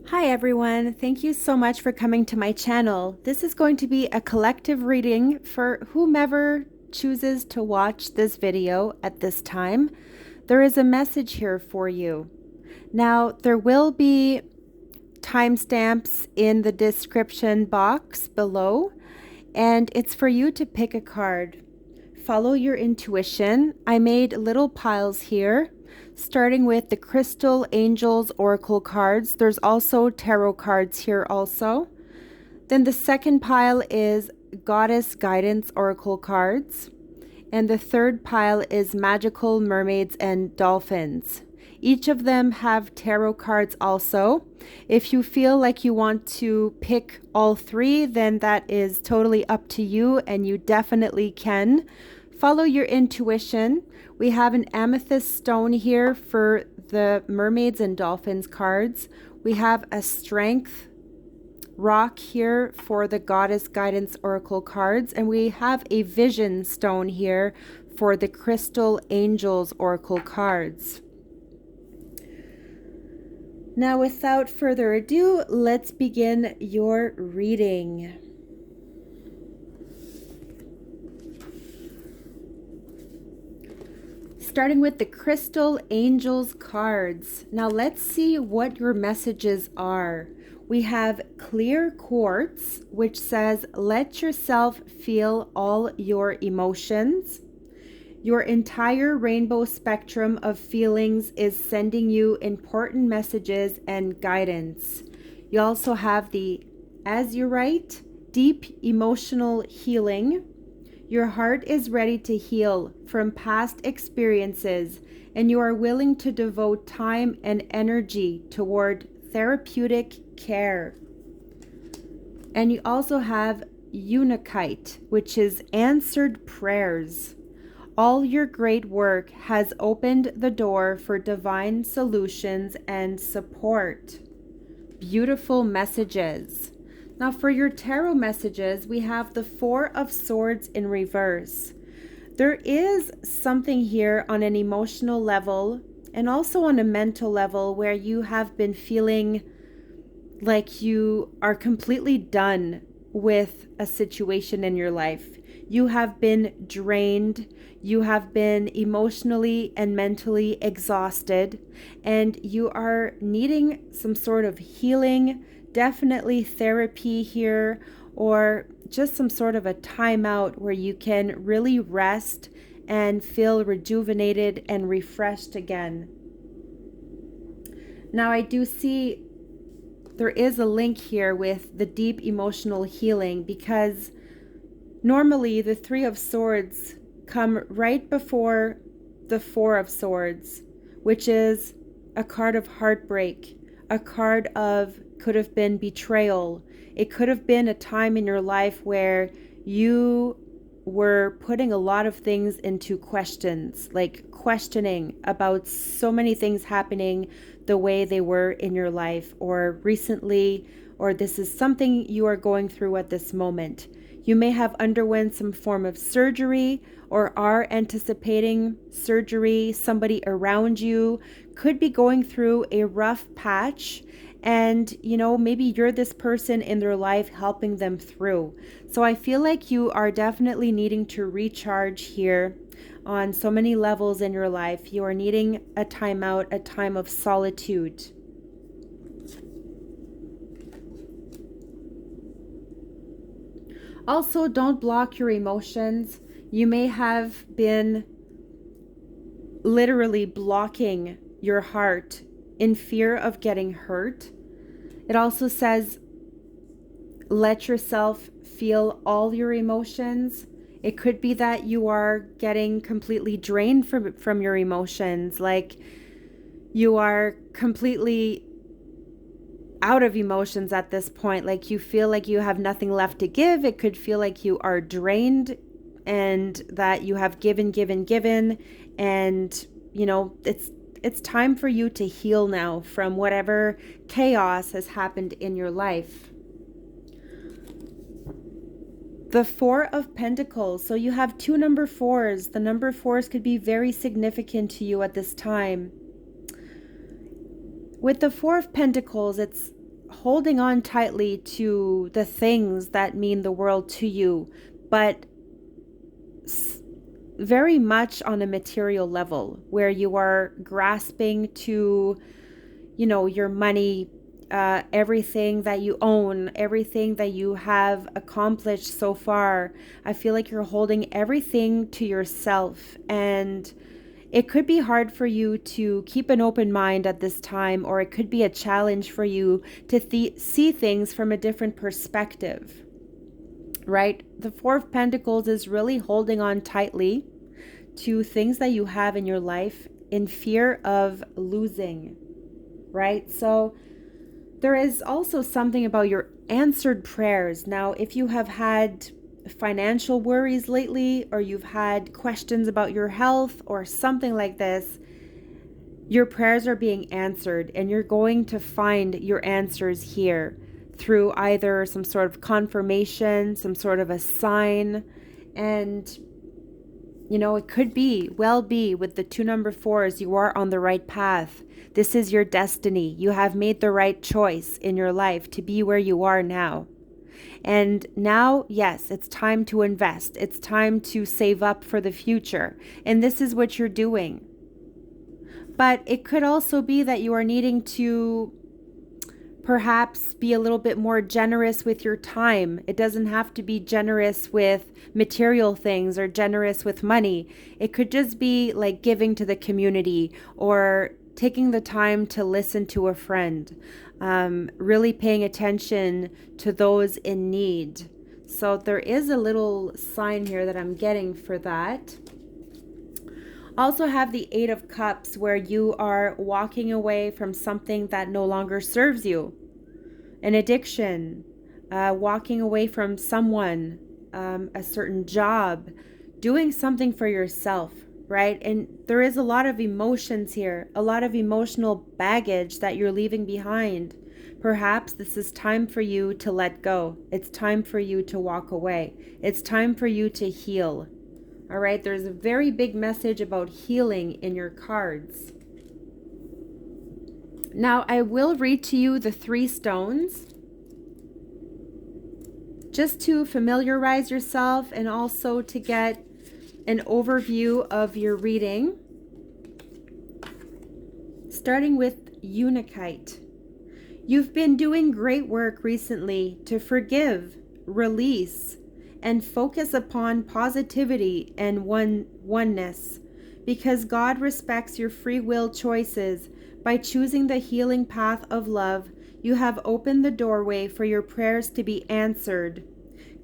Hi everyone, thank you so much for coming to my channel. This is going to be a collective reading for whomever chooses to watch this video at this time. There is a message here for you. Now, there will be timestamps in the description box below, and it's for you to pick a card. Follow your intuition. I made little piles here, starting with the Crystal Angels Oracle cards. There's also tarot cards here also. Then the second pile is Goddess Guidance Oracle cards. And the third pile is Magical Mermaids and Dolphins. Each of them have tarot cards also. If you feel like you want to pick all three, then that is totally up to you, and you definitely can. Follow your intuition. We have an amethyst stone here for the Mermaids and Dolphins cards. We have a strength rock here for the Goddess Guidance Oracle cards, and we have a vision stone here for the Crystal Angels Oracle cards. Now, without further ado, let's begin your reading. Starting with the Crystal Angels cards. Now, let's see what your messages are. We have Clear Quartz, which says, let yourself feel all your emotions. Your entire rainbow spectrum of feelings is sending you important messages and guidance. You also have the Azurite, deep emotional healing. Your heart is ready to heal from past experiences, and you are willing to devote time and energy toward therapeutic care. And you also have Unikite, which is answered prayers. All your great work has opened the door for divine solutions and support. Beautiful messages. Now for your tarot messages, we have the Four of Swords in reverse. There is something here on an emotional level and also on a mental level where you have been feeling like you are completely done with a situation in your life. You have been drained, you have been emotionally and mentally exhausted, and you are needing some sort of healing, definitely therapy here, or just some sort of a timeout where you can really rest and feel rejuvenated and refreshed again. Now, I do see there is a link here with the deep emotional healing, because normally the Three of Swords come right before the Four of Swords, which is a card of heartbreak, a card of could have been betrayal. It could have been a time in your life where you were putting a lot of things into questions, like questioning about so many things happening the way they were in your life, or recently, or this is something you are going through at this moment. You may have underwent some form of surgery or are anticipating surgery. Somebody around you could be going through a rough patch, and maybe you're this person in their life helping them through. So I feel like you are definitely needing to recharge here on so many levels in your life. You are needing a timeout, a time of solitude. Also, don't block your emotions. You may have been literally blocking your heart in fear of getting hurt. It also says, let yourself feel all your emotions. It could be that you are getting completely drained from your emotions, like you are completely out of emotions at this point, like you feel like you have nothing left to give. It could feel like you are drained and that you have given, and it's time for you to heal now from whatever chaos has happened in your life. The Four of Pentacles. So you have two number fours. The number fours could be very significant to you at this time. With the Four of Pentacles, it's holding on tightly to the things that mean the world to you, but very much on a material level, where you are grasping to, your money, everything that you own, everything that you have accomplished so far. I feel like you're holding everything to yourself, and it could be hard for you to keep an open mind at this time, or it could be a challenge for you to see things from a different perspective. Right? The Four of Pentacles is really holding on tightly to things that you have in your life in fear of losing, right? So there is also something about your answered prayers. Now, if you have had financial worries lately, or you've had questions about your health or something like this, your prayers are being answered, and you're going to find your answers here through either some sort of confirmation, some sort of a sign. And it could be with the 2 number 4s, you are on the right path. This is your destiny. You have made the right choice in your life to be where you are now. And now, yes, it's time to invest. It's time to save up for the future. And this is what you're doing. But it could also be that you are needing to perhaps be a little bit more generous with your time. It doesn't have to be generous with material things or generous with money. It could just be like giving to the community, or taking the time to listen to a friend, really paying attention to those in need. So there is a little sign here that I'm getting for that. Also have the 8 of Cups, where you are walking away from something that no longer serves you. An addiction, walking away from someone, a certain job, doing something for yourself, right? And there is a lot of emotions here, a lot of emotional baggage that you're leaving behind. Perhaps this is time for you to let go. It's time for you to walk away. It's time for you to heal. All right, there's a very big message about healing in your cards. Now, I will read to you the 3 stones, just to familiarize yourself and also to get an overview of your reading. Starting with Unakite. You've been doing great work recently to forgive, release, and focus upon positivity and oneness, because God respects your free will choices. By choosing the healing path of love, you have opened the doorway for your prayers to be answered.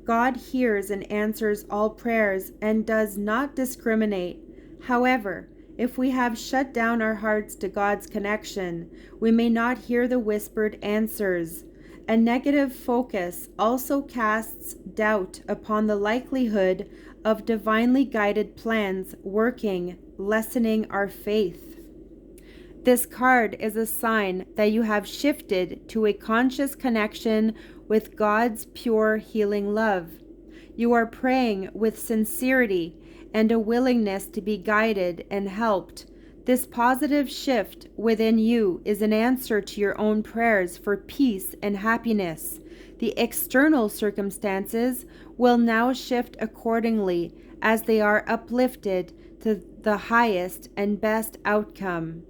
God hears and answers all prayers and does not discriminate. However, if we have shut down our hearts to God's connection, we may not hear the whispered answers. A negative focus also casts doubt upon the likelihood of divinely guided plans working, lessening our faith. This card is a sign that you have shifted to a conscious connection with God's pure healing love. You are praying with sincerity and a willingness to be guided and helped. This positive shift within you is an answer to your own prayers for peace and happiness. The external circumstances will now shift accordingly as they are uplifted to the highest and best outcome.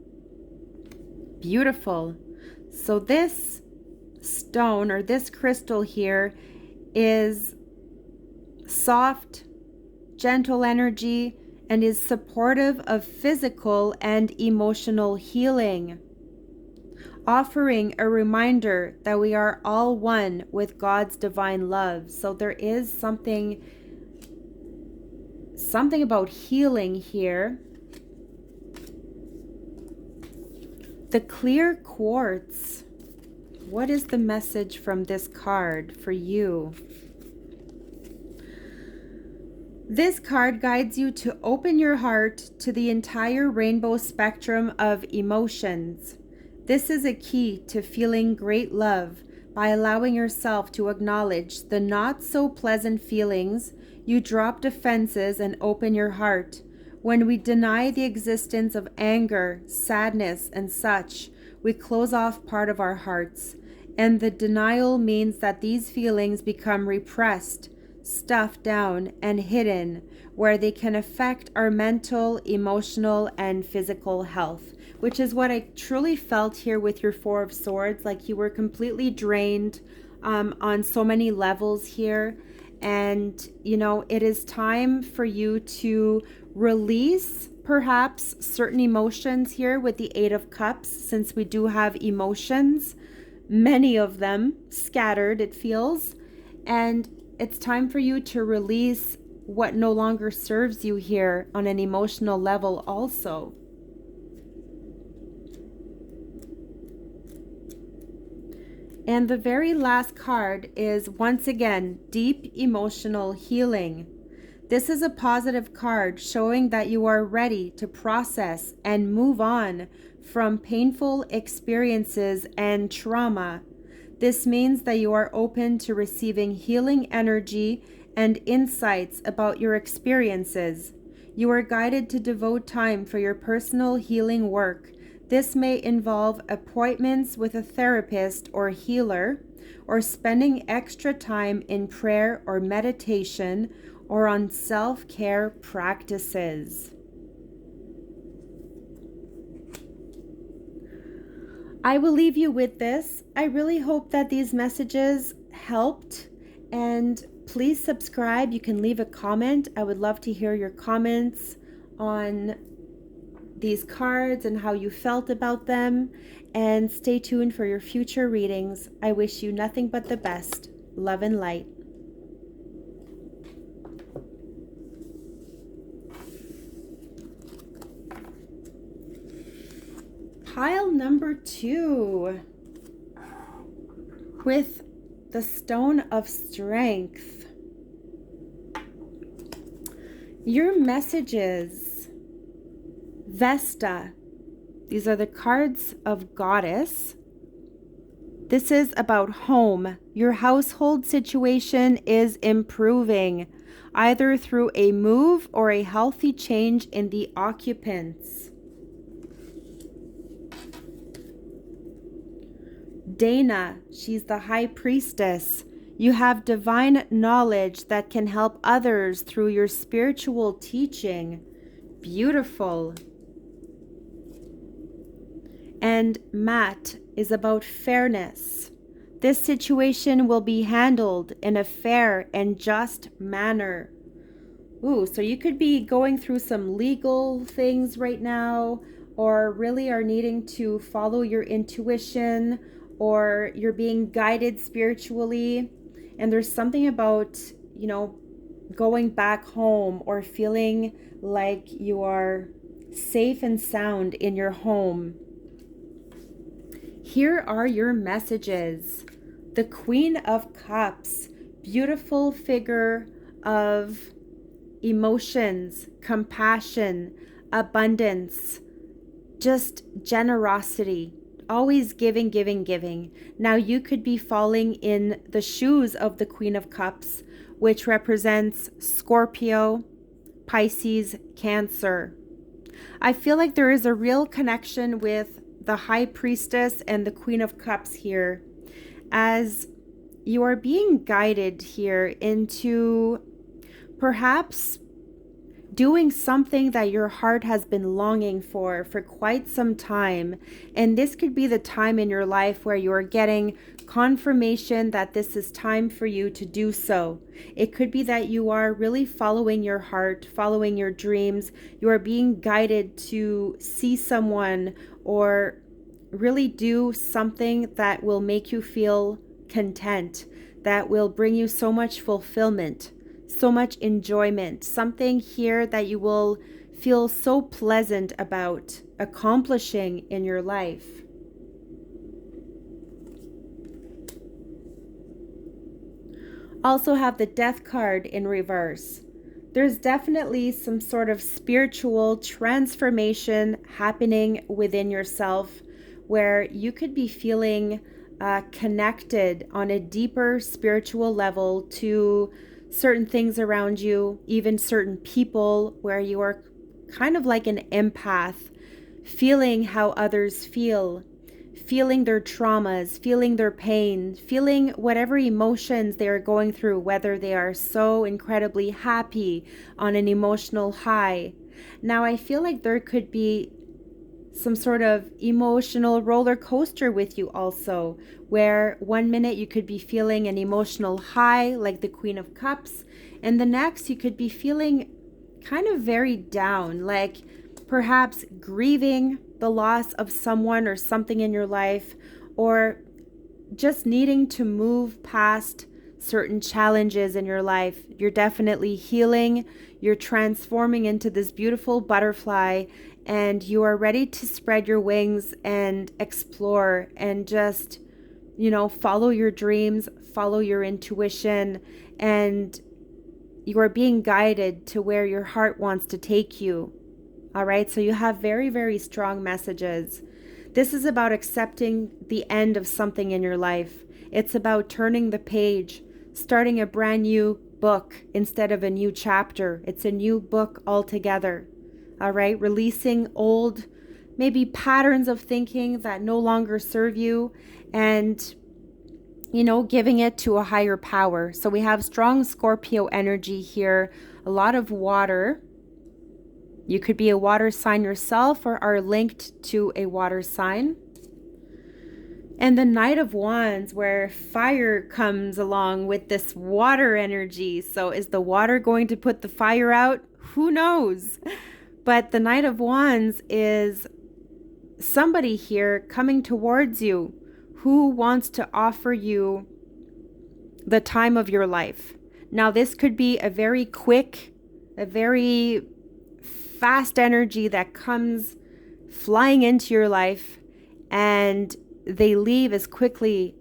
Beautiful. So this stone, or this crystal here, is soft, gentle energy, and is supportive of physical and emotional healing, offering a reminder that we are all one with God's divine love. So there is something about healing here. The clear quartz. What is the message from this card for you? This card guides you to open your heart to the entire rainbow spectrum of emotions. This is a key to feeling great love by allowing yourself to acknowledge the not so pleasant feelings. You drop defenses and open your heart. When we deny the existence of anger, sadness, and such, we close off part of our hearts, And the denial means that these feelings become repressed, stuffed down, and hidden, where they can affect our mental, emotional, and physical health, which is what I truly felt here with your Four of Swords. Like you were completely drained on so many levels here. And, it is time for you to release perhaps certain emotions here with the Eight of Cups, since we do have emotions, many of them scattered, it feels. And it's time for you to release what no longer serves you here on an emotional level also. And the very last card is, once again, deep emotional healing. This is a positive card showing that you are ready to process and move on from painful experiences and trauma. This means that you are open to receiving healing energy and insights about your experiences. You are guided to devote time for your personal healing work. This may involve appointments with a therapist or healer, or spending extra time in prayer or meditation, or on self-care practices. I will leave you with this. I really hope that these messages helped, and please subscribe. You can leave a comment. I would love to hear your comments on these cards and how you felt about them, and stay tuned for your future readings. I wish you nothing but the best. Love and light. Pile number 2 with the Stone of Strength. Your messages, Vesta. These are the cards of Goddess. This is about home. Your household situation is improving, either through a move or a healthy change in the occupants. Dana, she's the High Priestess. You have divine knowledge that can help others through your spiritual teaching. Beautiful. And Matt is about fairness. This situation will be handled in a fair and just manner. Ooh, so you could be going through some legal things right now, or really are needing to follow your intuition, or you're being guided spiritually, and there's something about, going back home or feeling like you are safe and sound in your home. Here are your messages. The Queen of Cups, beautiful figure of emotions, compassion, abundance, just generosity. Always giving, giving, giving. Now you could be falling in the shoes of the Queen of Cups, which represents Scorpio, Pisces, Cancer. I feel like there is a real connection with the High Priestess and the Queen of Cups here, as you are being guided here into perhaps doing something that your heart has been longing for quite some time. And this could be the time in your life where you're getting confirmation that this is time for you to do so. It could be that you are really following your heart, following your dreams. You are being guided to see someone or really do something that will make you feel content, that will bring you so much fulfillment, so much enjoyment, something here that you will feel so pleasant about accomplishing in your life. Also have the Death card in reverse. There's definitely some sort of spiritual transformation happening within yourself, where you could be feeling connected on a deeper spiritual level to certain things around you, even certain people, where you are kind of like an empath, feeling how others feel, feeling their traumas, feeling their pain, feeling whatever emotions they are going through, whether they are so incredibly happy on an emotional high. Now, I feel like there could be some sort of emotional roller coaster with you also, where one minute you could be feeling an emotional high like the Queen of Cups, and the next you could be feeling kind of very down, like perhaps grieving the loss of someone or something in your life, or just needing to move past certain challenges in your life. You're definitely healing, you're transforming into this beautiful butterfly, and you are ready to spread your wings and explore and just, follow your dreams, follow your intuition, and you are being guided to where your heart wants to take you. All right, so you have very, very strong messages. This is about accepting the end of something in your life. It's about turning the page, starting a brand new book instead of a new chapter. It's a new book altogether. All right, releasing old, maybe patterns of thinking that no longer serve you, and giving it to a higher power. So we have strong Scorpio energy here, a lot of water. You could be a water sign yourself or are linked to a water sign. And the Knight of Wands, where fire comes along with this water energy. So is the water going to put the fire out? Who knows? But the Knight of Wands is somebody here coming towards you who wants to offer you the time of your life. Now, this could be a very quick, a very fast energy that comes flying into your life, and they leave as quickly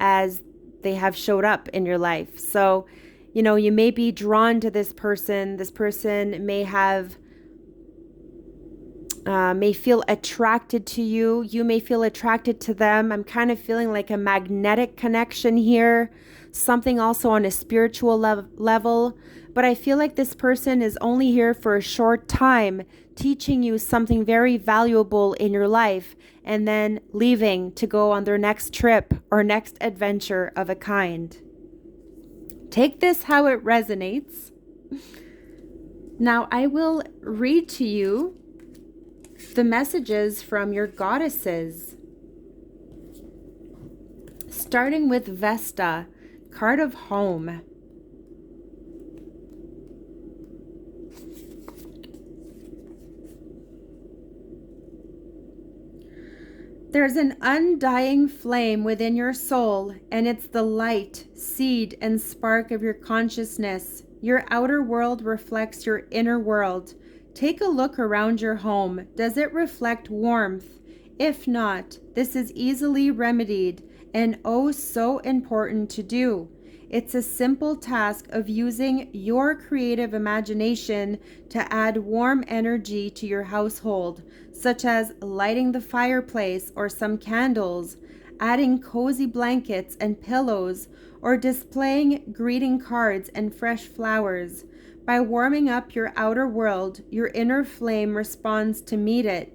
as they have showed up in your life. So, you may be drawn to this person. This person may feel attracted to you. You may feel attracted to them. I'm kind of feeling like a magnetic connection here, something also on a spiritual level. But I feel like this person is only here for a short time, teaching you something very valuable in your life, and then leaving to go on their next trip or next adventure of a kind. Take this how it resonates. Now, I will read to you the messages from your goddesses. Starting with Vesta, card of home. There's an undying flame within your soul, and it's the light, seed, and spark of your consciousness. Your outer world reflects your inner world. Take a look around your home. Does it reflect warmth? If not, this is easily remedied and oh so important to do. It's a simple task of using your creative imagination to add warm energy to your household, such as lighting the fireplace or some candles, adding cozy blankets and pillows, or displaying greeting cards and fresh flowers. By warming up your outer world, your inner flame responds to meet it.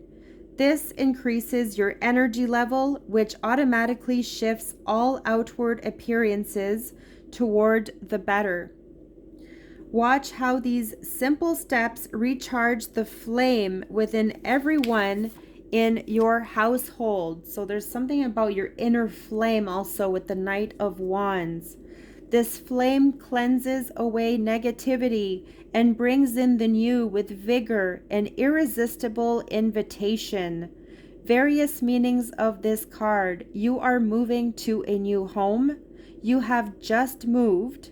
This increases your energy level, which automatically shifts all outward appearances toward the better. Watch how these simple steps recharge the flame within everyone in your household. So there's something about your inner flame also with the Knight of Wands. This flame cleanses away negativity and brings in the new with vigor and irresistible invitation. Various meanings of this card. You are moving to a new home. You have just moved.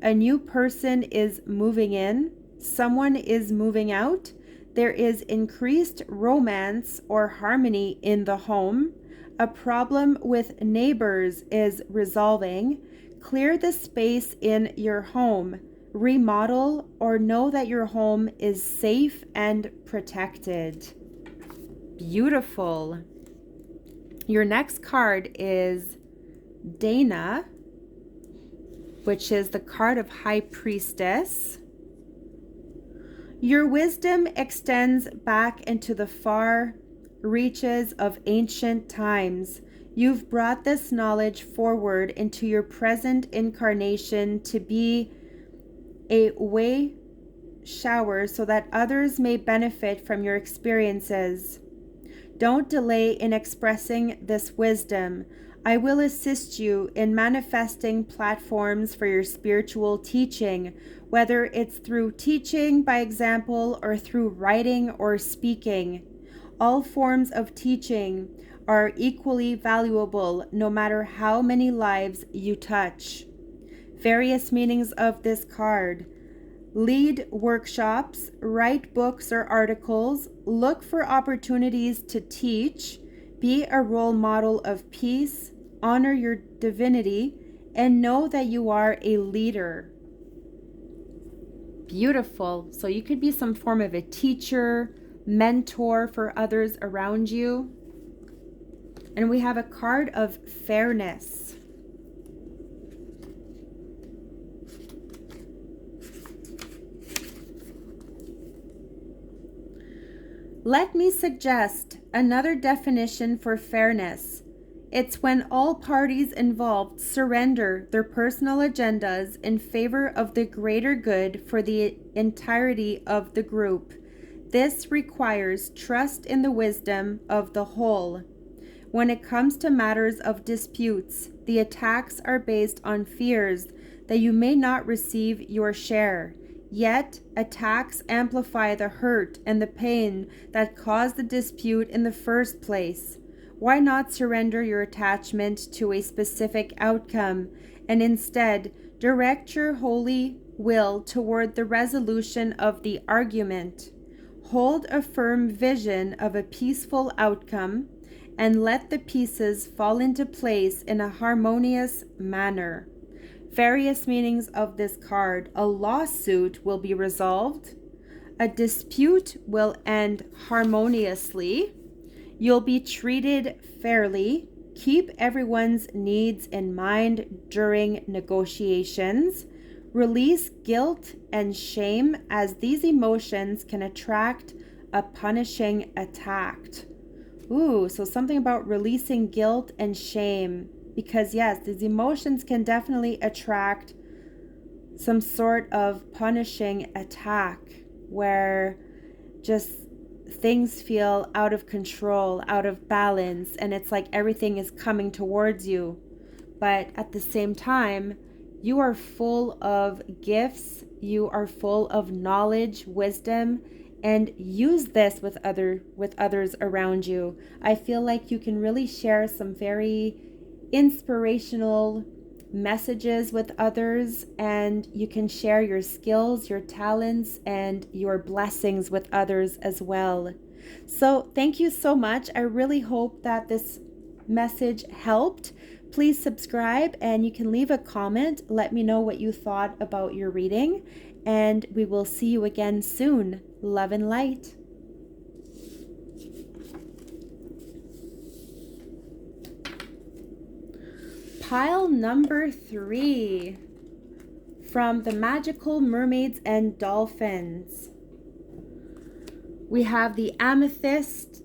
A new person is moving in. Someone is moving out. There is increased romance or harmony in the home. A problem with neighbors is resolving. Clear the space in your home. Remodel or know that your home is safe and protected. Beautiful. Your next card is Dana, which is the card of High Priestess. Your wisdom extends back into the far reaches of ancient times. You've brought this knowledge forward into your present incarnation to be a way shower so that others may benefit from your experiences. Don't delay in expressing this wisdom. I will assist you in manifesting platforms for your spiritual teaching, whether it's through teaching by example or through writing or speaking. All forms of teaching are equally valuable no matter how many lives you touch. Various meanings of this card. Lead workshops, write books or articles, look for opportunities to teach, be a role model of peace, honor your divinity, and know that you are a leader. Beautiful. So you could be some form of a teacher, mentor for others around you. And we have a card of fairness. Let me suggest another definition for fairness. It's when all parties involved surrender their personal agendas in favor of the greater good for the entirety of the group. This requires trust in the wisdom of the whole. When it comes to matters of disputes, the attacks are based on fears that you may not receive your share. Yet, attacks amplify the hurt and the pain that caused the dispute in the first place. Why not surrender your attachment to a specific outcome and instead direct your holy will toward the resolution of the argument? Hold a firm vision of a peaceful outcome and let the pieces fall into place in a harmonious manner. Various meanings of this card. A lawsuit will be resolved. A dispute will end harmoniously. You'll be treated fairly. Keep everyone's needs in mind during negotiations. Release guilt and shame, as these emotions can attract a punishing attack. Ooh, so something about releasing guilt and shame. Because yes, these emotions can definitely attract some sort of punishing attack where just things feel out of control, out of balance, and it's like everything is coming towards you. But at the same time, you are full of gifts, you are full of knowledge, wisdom, and use this with others around you. I feel like you can really share some very inspirational messages with others, and you can share your skills, your talents, and your blessings with others as well. So thank you so much. I really hope that this message helped. Please subscribe, and you can leave a comment. Let me know what you thought about your reading, and we will see you again soon. Love and light. Pile number 3 from the Magical Mermaids and Dolphins. We have the amethyst,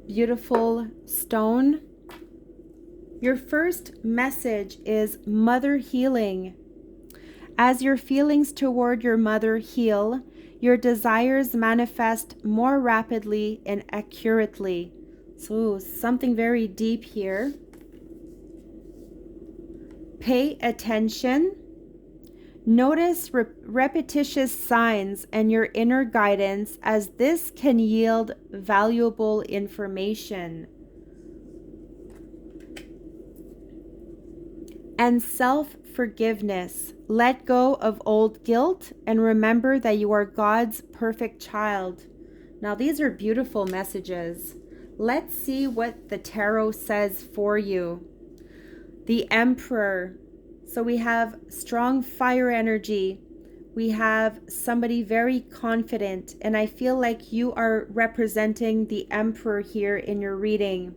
beautiful stone. Your first message is mother healing. As your feelings toward your mother heal, your desires manifest more rapidly and accurately. So something very deep here. Pay attention. Notice repetitious signs and your inner guidance, as this can yield valuable information. And self-forgiveness. Let go of old guilt and remember that you are God's perfect child. Now, these are beautiful messages. Let's see what the tarot says for you. The Emperor. So we have strong fire energy. We have somebody very confident, and I feel like you are representing the Emperor here in your reading.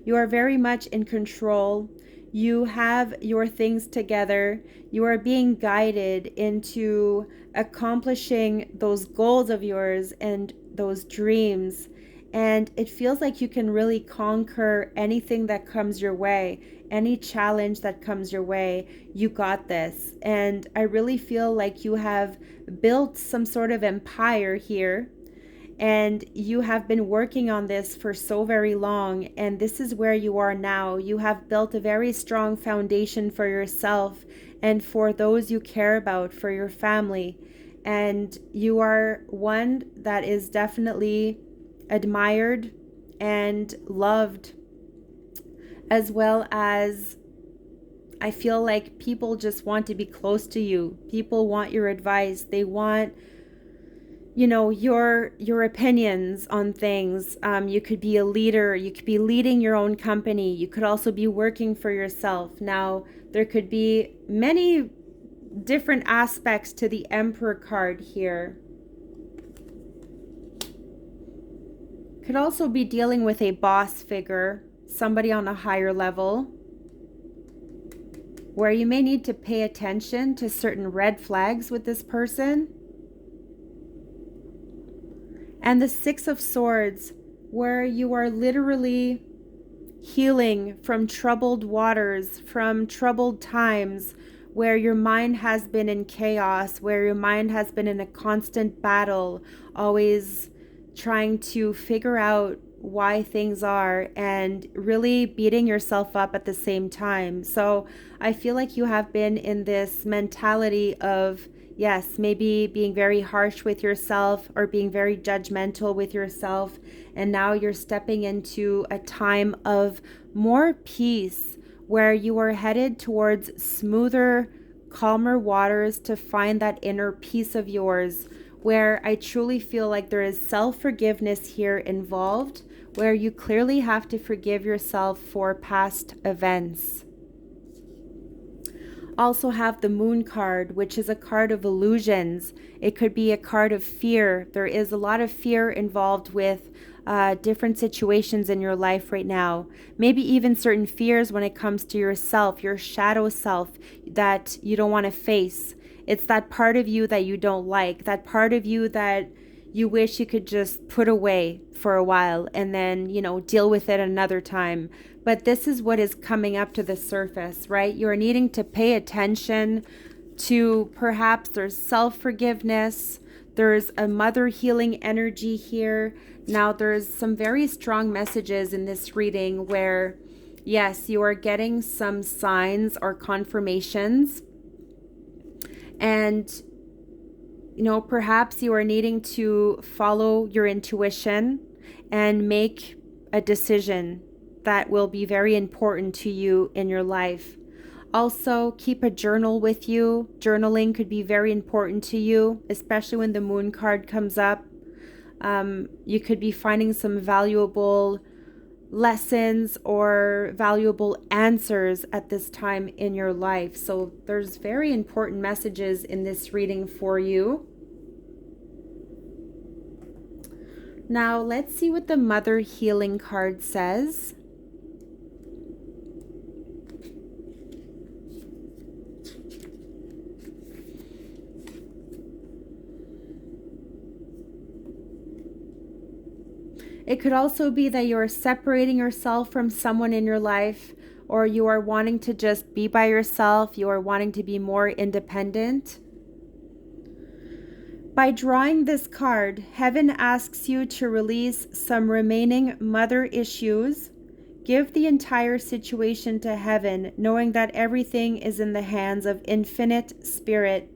You are very much in control. You have your things together. You are being guided into accomplishing those goals of yours and those dreams. And it feels like you can really conquer anything that comes your way, any challenge that comes your way. You got this. And I really feel like you have built some sort of empire here, and you have been working on this for so very long, and this is where you are now. You have built a very strong foundation for yourself and for those you care about, for your family, and you are one that is definitely admired and loved, as well as I feel like people just want to be close to you. People want your advice. They want, your opinions on things. You could be a leader. You could be leading your own company. You could also be working for yourself. Now, there could be many different aspects to the Emperor card here. Could also be dealing with a boss figure, somebody on a higher level, where you may need to pay attention to certain red flags with this person. And the Six of Swords, where you are literally healing from troubled waters, from troubled times, where your mind has been in chaos, where your mind has been in a constant battle, always trying to figure out why things are and really beating yourself up at the same time. So I feel like you have been in this mentality of, yes, maybe being very harsh with yourself or being very judgmental with yourself. And now you're stepping into a time of more peace, where you are headed towards smoother, calmer waters to find that inner peace of yours, where I truly feel like there is self-forgiveness here involved, where you clearly have to forgive yourself for past events. Also have the Moon card, which is a card of illusions. It could be a card of fear. There is a lot of fear involved with different situations in your life right now. Maybe even certain fears when it comes to yourself, your shadow self that you don't want to face. It's that part of you that you don't like, that part of you that you wish you could just put away for a while and then, deal with it another time. But this is what is coming up to the surface, right? You're needing to pay attention to, perhaps there's self-forgiveness, there's a mother healing energy here. Now, there's some very strong messages in this reading where, yes, you are getting some signs or confirmations. And, perhaps you are needing to follow your intuition and make a decision that will be very important to you in your life. Also, keep a journal with you. Journaling could be very important to you, especially when the Moon card comes up. You could be finding some valuable lessons or valuable answers at this time in your life. So there's very important messages in this reading for you. Now let's see what the Mother Healing card says. It could also be that you are separating yourself from someone in your life, or you are wanting to just be by yourself. You are wanting to be more independent. By drawing this card, Heaven asks you to release some remaining mother issues. Give the entire situation to Heaven, knowing that everything is in the hands of Infinite Spirit.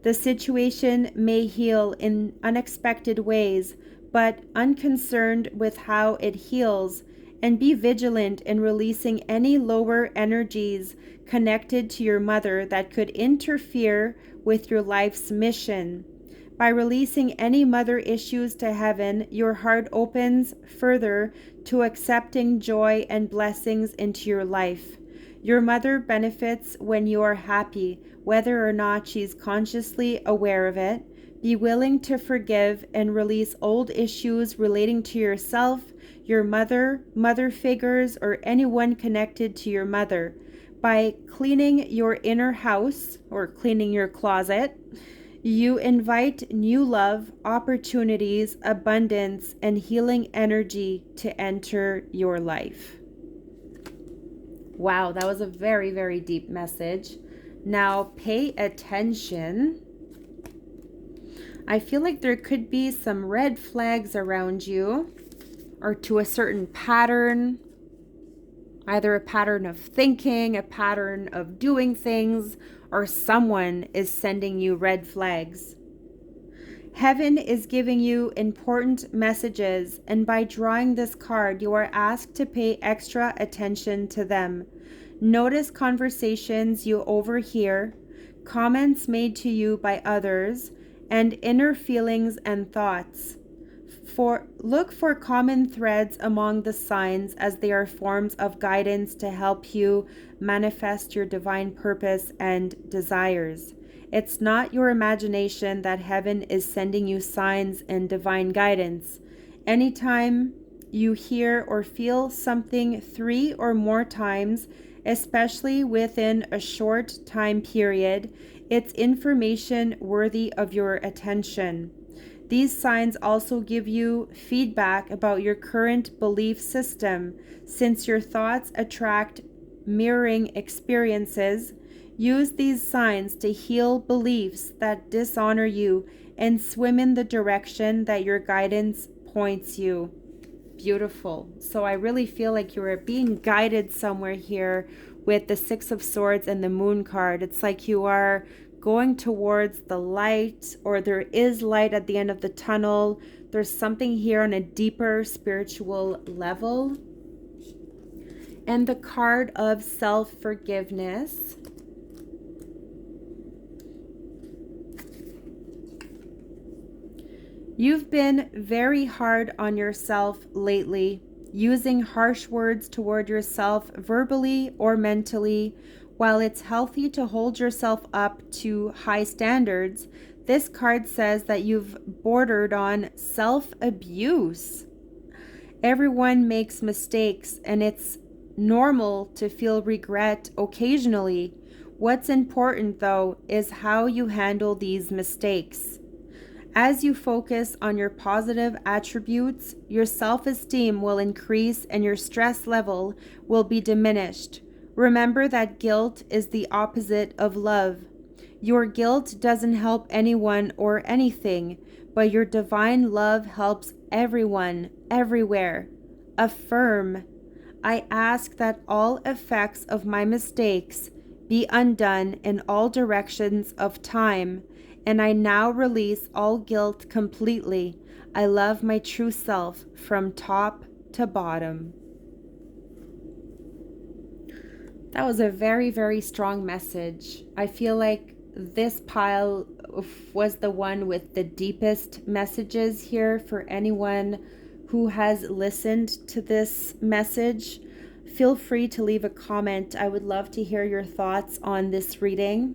The situation may heal in unexpected ways, but unconcerned with how it heals, and be vigilant in releasing any lower energies connected to your mother that could interfere with your life's mission. By releasing any mother issues to Heaven, your heart opens further to accepting joy and blessings into your life. Your mother benefits when you are happy, whether or not she's consciously aware of it. Be willing to forgive and release old issues relating to yourself, your mother, mother figures, or anyone connected to your mother. By cleaning your inner house or cleaning your closet, You invite new love, opportunities, abundance, and healing energy to enter your life. Wow, that was a very, very deep message. Now pay attention. I feel like there could be some red flags around you or to a certain pattern, either a pattern of thinking, a pattern of doing things, or someone is sending you red flags. Heaven is giving you important messages, and by drawing this card, you are asked to pay extra attention to them. Notice conversations you overhear, comments made to you by others, and inner feelings and thoughts. Look for common threads among the signs, as they are forms of guidance to help you manifest your divine purpose and desires. It's not your imagination that heaven is sending you signs and divine guidance. Anytime you hear or feel something 3 or more times, especially within a short time period, it's information worthy of your attention. These signs also give you feedback about your current belief system. Since your thoughts attract mirroring experiences, use these signs to heal beliefs that dishonor you and swim in the direction that your guidance points you. Beautiful. So I really feel like you are being guided somewhere here with the Six of Swords and the Moon card. It's like you are going towards the light, or there is light at the end of the tunnel. There's something here on a deeper spiritual level. And the card of self-forgiveness. You've been very hard on yourself lately, using harsh words toward yourself verbally or mentally. While it's healthy to hold yourself up to high standards, this card says that you've bordered on self-abuse. Everyone makes mistakes, and it's normal to feel regret occasionally. What's important, though, is how you handle these mistakes. As you focus on your positive attributes, your self-esteem will increase and your stress level will be diminished. Remember that guilt is the opposite of love. Your guilt doesn't help anyone or anything, but your divine love helps everyone, everywhere. Affirm, I ask that all effects of my mistakes be undone in all directions of time, and I now release all guilt completely. I love my true self from top to bottom. That was a very, very strong message. I feel like this pile was the one with the deepest messages here for anyone who has listened to this message. Feel free to leave a comment. I would love to hear your thoughts on this reading.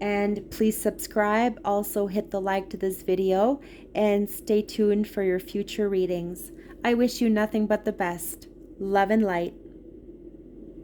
And please subscribe. Also hit the like to this video and stay tuned for your future readings. I wish you nothing but the best. Love and light.